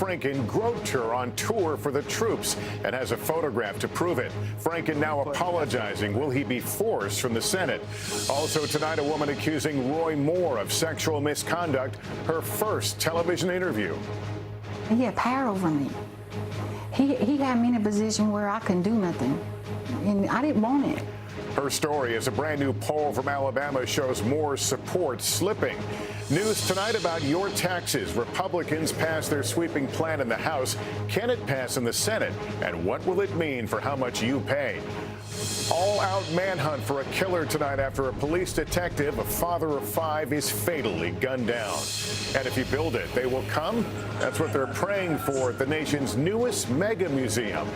Franken groped her on tour for the troops and has a photograph to prove it. Franken now apologizing. Will he be forced from the Senate? Also tonight, a woman accusing Roy Moore of sexual misconduct, her first television interview. He had power over me. He had me in a position where I couldn't do nothing, and I didn't want it. Her story as a brand new poll from Alabama shows Moore's support slipping. News tonight about your taxes. Republicans passed their sweeping plan in the House. Can it pass in the Senate? And what will it mean for how much you pay? All-out manhunt for a killer tonight after a police detective, a father of 5, is fatally gunned down. And if you build it, they will come. That's what they're praying for at the nation's newest mega museum.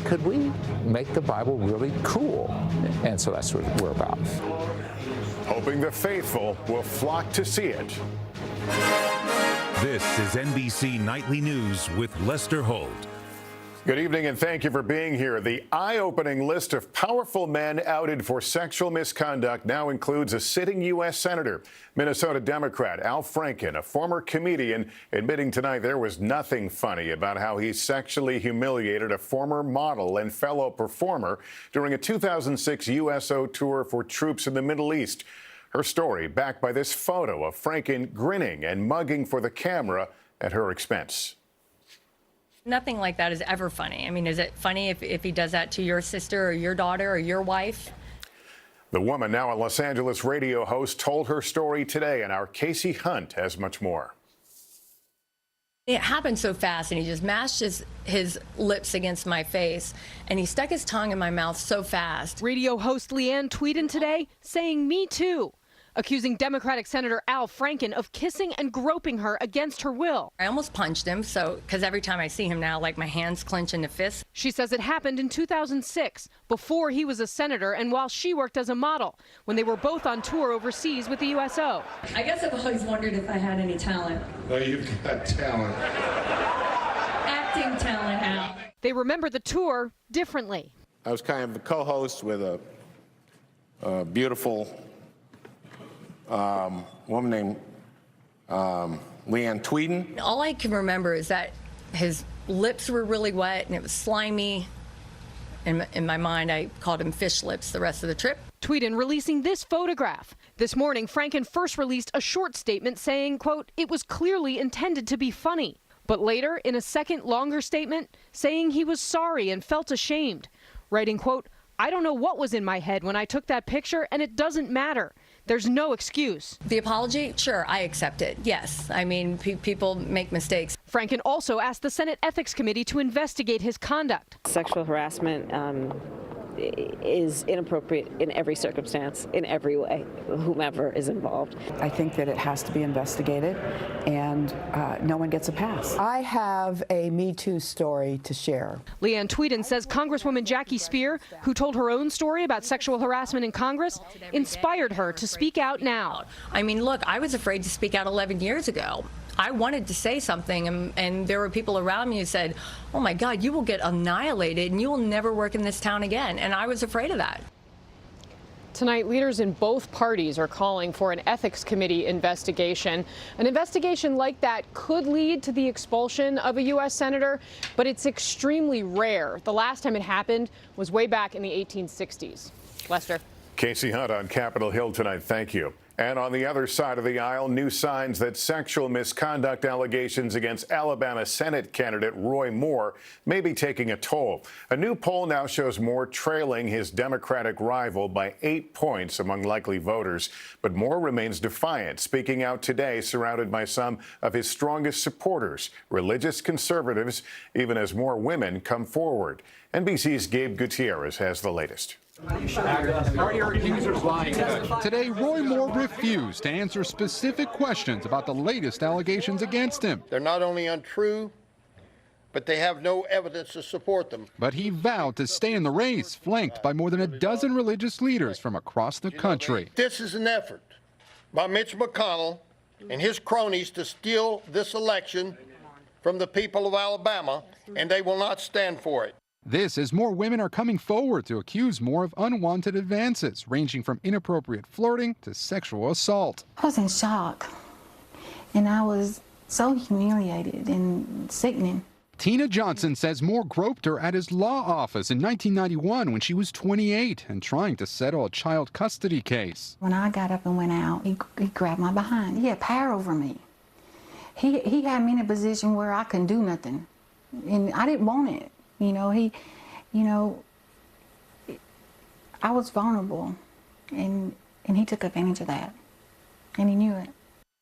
Could we make the Bible really cool? And so that's what we're about. Hoping the faithful will flock to see it. This is NBC Nightly News with Lester Holt. Good evening, and thank you for being here. The eye-opening list of powerful men outed for sexual misconduct now includes a sitting U.S. Senator, Minnesota Democrat Al Franken, a former comedian, admitting tonight there was nothing funny about how he sexually humiliated a former model and fellow performer during a 2006 USO tour for troops in the Middle East. Her story backed by this photo of Franken grinning and mugging for the camera at her expense. Nothing like that is ever funny. I mean, is it funny if he does that to your sister or your daughter or your wife? The woman, now a Los Angeles radio host, told her story today, and our Casey Hunt has much more. It happened so fast, and he just mashed his lips against my face, and he stuck his tongue in my mouth so fast. Radio host Leanne Tweeden today saying "Me too," accusing Democratic Senator Al Franken of kissing and groping her against her will. I almost punched him, because every time I see him now, like, my hands clench into fists. She says it happened in 2006, before he was a senator and while she worked as a model, when they were both on tour overseas with the USO. I guess I've always wondered if I had any talent. Well, you've got talent. Acting talent, Al. They remember the tour differently. I was kind of the co-host with a beautiful woman named Leanne Tweeden. All I can remember is that his lips were really wet and it was slimy. In my mind, I called him fish lips the rest of the trip. Tweeden releasing this photograph. This morning, Franken first released a short statement saying, quote, "It was clearly intended to be funny." But later, in a second, longer statement, saying he was sorry and felt ashamed, writing, quote, "I don't know what was in my head when I took that picture, and it doesn't matter. There's no excuse." The apology, sure, I accept it. Yes, I mean, people make mistakes. Franken also asked the Senate Ethics Committee to investigate his conduct. Sexual harassment is inappropriate in every circumstance, in every way, whomever is involved. I think that it has to be investigated, and no one gets a pass. I have a Me Too story to share. Leanne Tweeden says Congresswoman Jackie Speer, who told her own story about sexual harassment in Congress, inspired her to speak out now. I mean, look, I was afraid to speak out 11 years ago. I wanted to say something, and there were people around me who said, "Oh my God, you will get annihilated and you will never work in this town again." And I was afraid of that. Tonight, leaders in both parties are calling for an ethics committee investigation. An investigation like that could lead to the expulsion of a U.S. senator, but it's extremely rare. The last time it happened was way back in the 1860s. Lester. Casey Hunt on Capitol Hill tonight. Thank you. And on the other side of the aisle, new signs that sexual misconduct allegations against Alabama Senate candidate Roy Moore may be taking a toll. A new poll now shows Moore trailing his Democratic rival by 8 points among likely voters. But Moore remains defiant, speaking out today, surrounded by some of his strongest supporters, religious conservatives, even as more women come forward. NBC's Gabe Gutierrez has the latest. Are your accusers lying? Today, Roy Moore refused to answer specific questions about the latest allegations against him. They're not only untrue, but they have no evidence to support them. But he vowed to stay in the race, flanked by more than a dozen religious leaders from across the country. This is an effort by Mitch McConnell and his cronies to steal this election from the people of Alabama, and they will not stand for it. This as more women are coming forward to accuse Moore of unwanted advances, ranging from inappropriate flirting to sexual assault. I was in shock, and I was so humiliated, and sickening. Tina Johnson says Moore groped her at his law office in 1991 when she was 28 and trying to settle a child custody case. When I got up and went out, he grabbed my behind. He had power over me. He had me in a position where I couldn't do nothing, and I didn't want it. I was vulnerable, and he took advantage of that, and he knew it.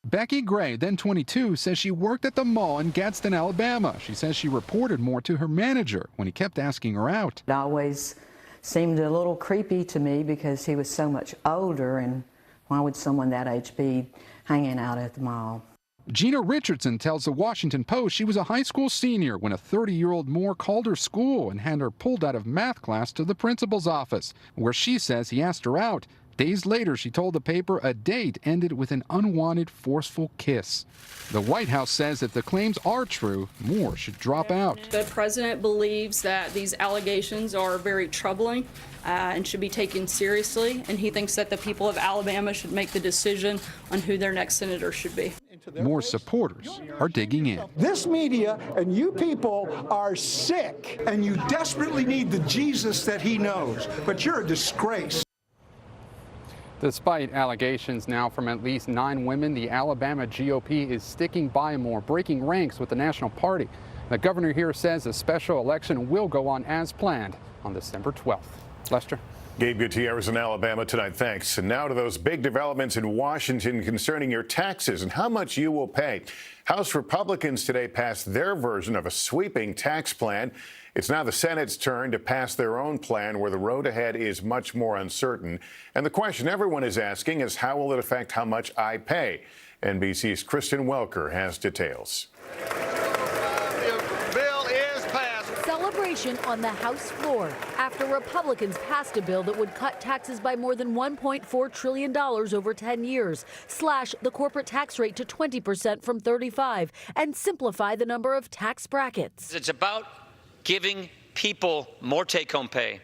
Becky Gray, then 22, says she worked at the mall in Gadsden, Alabama. She says she reported Moore to her manager when he kept asking her out. It always seemed a little creepy to me because he was so much older, and why would someone that age be hanging out at the mall? Gina Richardson tells the Washington Post she was a high school senior when a 30-year-old Moore called her school and had her pulled out of math class to the principal's office, where she says he asked her out. Days later, she told the paper a date ended with an unwanted, forceful kiss. The White House says if the claims are true, Moore should drop out. The president believes that these allegations are very troubling and should be taken seriously, and he thinks that the people of Alabama should make the decision on who their next senator should be. Moore's supporters are digging in. This media and you people are sick, and you desperately need the Jesus that he knows, but you're a disgrace. Despite allegations now from at least 9 women, the Alabama GOP is sticking by Moore, breaking ranks with the National Party. The governor here says a special election will go on as planned on December 12th. Lester? Gabe Gutierrez in Alabama tonight. Thanks. And now to those big developments in Washington concerning your taxes and how much you will pay. House Republicans today passed their version of a sweeping tax plan. It's now the Senate's turn to pass their own plan where the road ahead is much more uncertain. And the question everyone is asking is how will it affect how much I pay? NBC's Kristen Welker has details. Celebration on the House floor after Republicans passed a bill that would cut taxes by more than $1.4 trillion over 10 years, slash the corporate tax rate to 20% from 35%, and simplify the number of tax brackets. It's about giving people more take-home pay.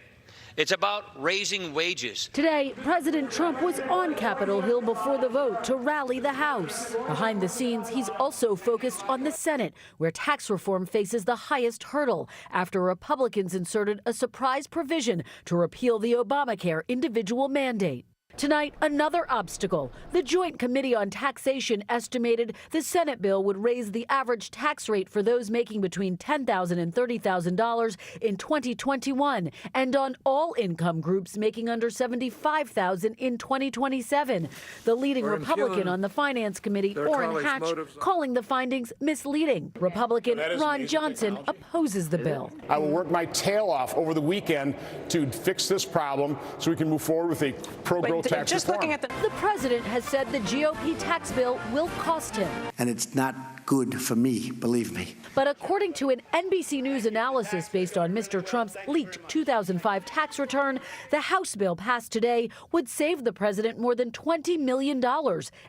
It's about raising wages. Today, President Trump was on Capitol Hill before the vote to rally the House. Behind the scenes, he's also focused on the Senate, where tax reform faces the highest hurdle after Republicans inserted a surprise provision to repeal the Obamacare individual mandate. Tonight, another obstacle. The Joint Committee on Taxation estimated the Senate bill would raise the average tax rate for those making between $10,000 and $30,000 in 2021 and on all income groups making under $75,000 in 2027. The leading Republican on the Finance Committee, Orrin Hatch, calling the findings misleading. Republican Ron Johnson opposes the bill. I will work my tail off over the weekend to fix this problem so we can move forward with a pro-growth tax reform. The president has said the GOP tax bill will cost him. And it's not good for me, believe me. But according to an NBC News analysis based on Mr. Trump's leaked 2005 tax return, the House bill passed today would save the president more than $20 million,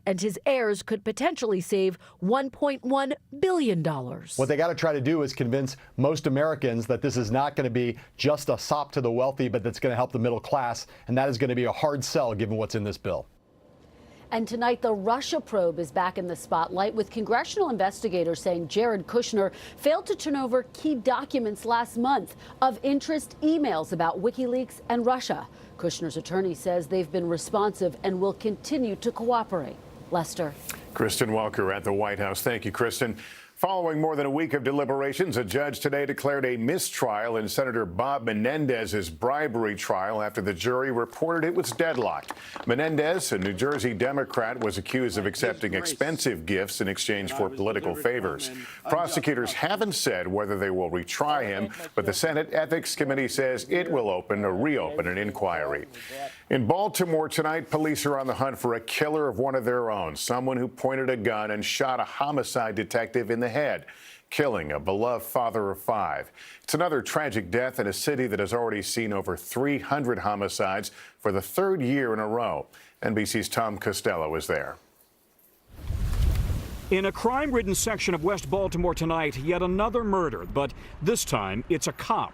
and his heirs could potentially save $1.1 billion. What they got to try to do is convince most Americans that this is not going to be just a sop to the wealthy, but that's going to help the middle class, and that is going to be a hard sell given what's in this bill. And tonight, the Russia probe is back in the spotlight, with congressional investigators saying Jared Kushner failed to turn over key documents last month of interest emails about WikiLeaks and Russia. Kushner's attorney says they've been responsive and will continue to cooperate. Lester. Kristen Welker at the White House. Thank you, Kristen. Following more than a week of deliberations, a judge today declared a mistrial in Senator Bob Menendez's bribery trial after the jury reported it was deadlocked. Menendez, a New Jersey Democrat, was accused of accepting expensive gifts in exchange for political favors. Prosecutors haven't said whether they will retry him, but the Senate Ethics Committee says it will reopen an inquiry. In Baltimore tonight, police are on the hunt for a killer of one of their own, someone who pointed a gun and shot a homicide detective in the head, killing a beloved father of 5. It's another tragic death in a city that has already seen over 300 homicides for the 3rd year in a row. NBC's Tom Costello is there. In a crime-ridden section of West Baltimore tonight, yet another murder, but this time it's a cop.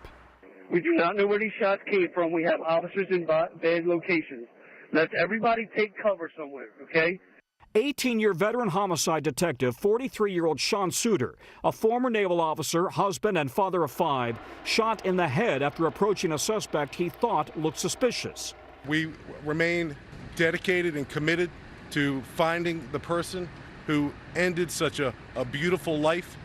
We do not know where these shots came from. We have officers in bad locations. Let everybody take cover somewhere, okay? 18-year veteran homicide detective, 43-year-old Sean Suter, a former naval officer, husband, and father of 5, shot in the head after approaching a suspect he thought looked suspicious. We remain dedicated and committed to finding the person who ended such a beautiful life.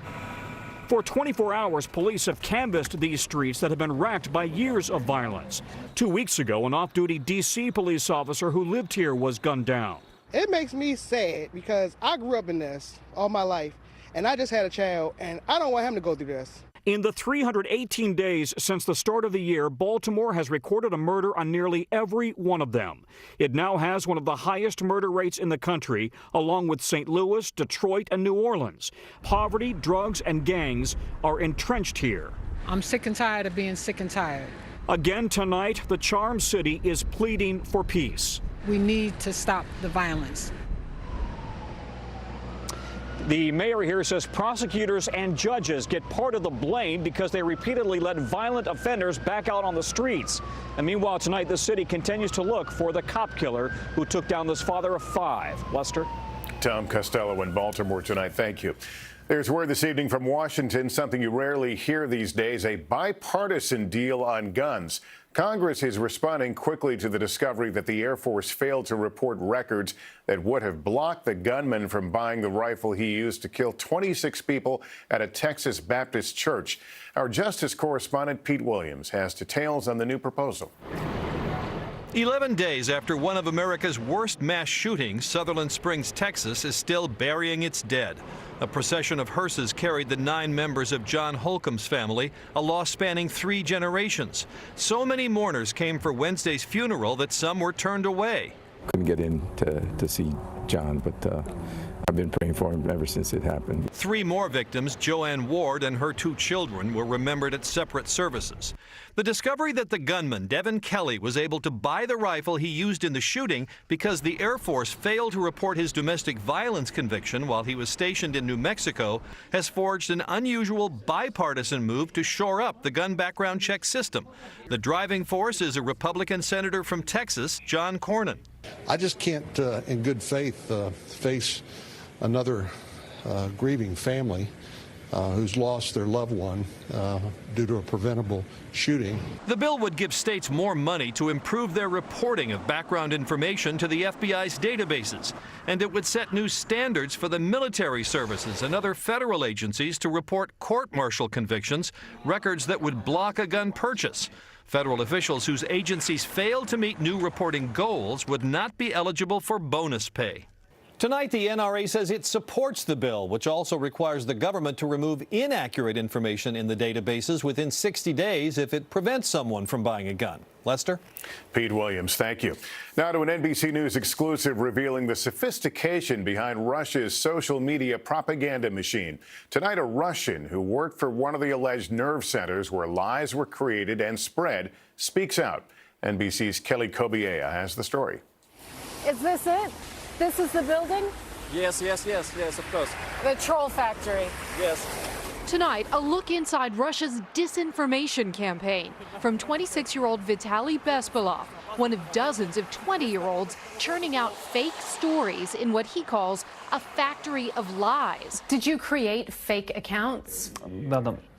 For 24 hours, police have canvassed these streets that have been racked by years of violence. 2 weeks ago, an off-duty D.C. police officer who lived here was gunned down. It makes me sad because I grew up in this all my life, and I just had a child, and I don't want him to go through this. In the 318 days since the start of the year, Baltimore has recorded a murder on nearly every one of them. It now has one of the highest murder rates in the country, along with St. Louis, Detroit, and New Orleans. Poverty, drugs, and gangs are entrenched here. I'm sick and tired of being sick and tired. Again tonight, the Charm City is pleading for peace. We need to stop the violence. The mayor here says prosecutors and judges get part of the blame because they repeatedly let violent offenders back out on the streets. And meanwhile, tonight, the city continues to look for the cop killer who took down this father of 5. Lester? Tom Costello in Baltimore tonight. Thank you. There's word this evening from Washington, something you rarely hear these days, a bipartisan deal on guns. Congress is responding quickly to the discovery that the Air Force failed to report records that would have blocked the gunman from buying the rifle he used to kill 26 people at a Texas Baptist church. Our Justice correspondent Pete Williams has details on the new proposal. 11 days after one of America's worst mass shootings, Sutherland Springs, Texas, is still burying its dead. A procession of hearses carried the 9 members of John Holcomb's family, a loss spanning 3 generations. So many mourners came for Wednesday's funeral that some were turned away. Couldn't get in to see John, but I've been praying for him ever since it happened. 3 more victims, Joanne Ward and her 2 children, were remembered at separate services. The discovery that the gunman, Devin Kelly, was able to buy the rifle he used in the shooting because the Air Force failed to report his domestic violence conviction while he was stationed in New Mexico has forged an unusual bipartisan move to shore up the gun background check system. The driving force is a Republican senator from Texas, John Cornyn. I just can't, in good faith, face another grieving family who's lost their loved one due to a preventable shooting. The bill would give states more money to improve their reporting of background information to the FBI's databases, and it would set new standards for the military services and other federal agencies to report court-martial convictions, records that would block a gun purchase. Federal officials whose agencies failed to meet new reporting goals would not be eligible for bonus pay. Tonight, the NRA says it supports the bill, which also requires the government to remove inaccurate information in the databases within 60 days if it prevents someone from buying a gun. Lester? Pete Williams, thank you. Now to an NBC News exclusive revealing the sophistication behind Russia's social media propaganda machine. Tonight, a Russian who worked for one of the alleged nerve centers where lies were created and spread speaks out. NBC's Kelly Kobiea has the story. Is this it? This is the building? Yes, of course. The troll factory? Yes. Tonight, a look inside Russia's disinformation campaign from 26-year-old Vitaly Bespalov, one of dozens of 20-year-olds churning out fake stories in what he calls a factory of lies. Did you create fake accounts?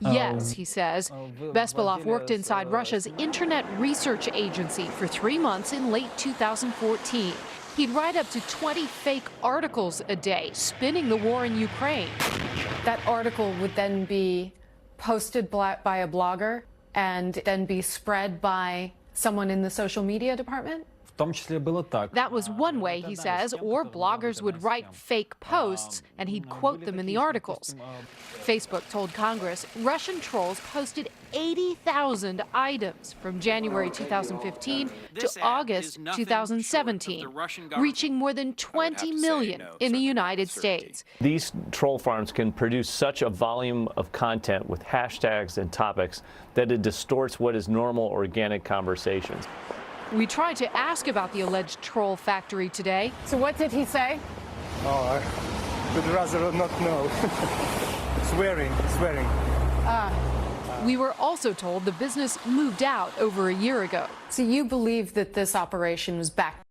Yes, he says. Bespalov worked inside Russia's Internet Research Agency for 3 months in late 2014. He'd write up to 20 fake articles a day, spinning the war in Ukraine. That article would then be posted by a blogger and then be spread by someone in the social media department? That was one way, he says, or bloggers would write fake posts and he'd quote them in the articles. Facebook told Congress Russian trolls posted 80,000 items from January 2015 to August 2017, reaching more than 20 million in the United States. These troll farms can produce such a volume of content with hashtags and topics that it distorts what is normal organic conversations. We tried to ask about the alleged troll factory today. So what did he say? Oh, I would rather not know. Swearing. We were also told the business moved out over a year ago. So you believe that this operation was backed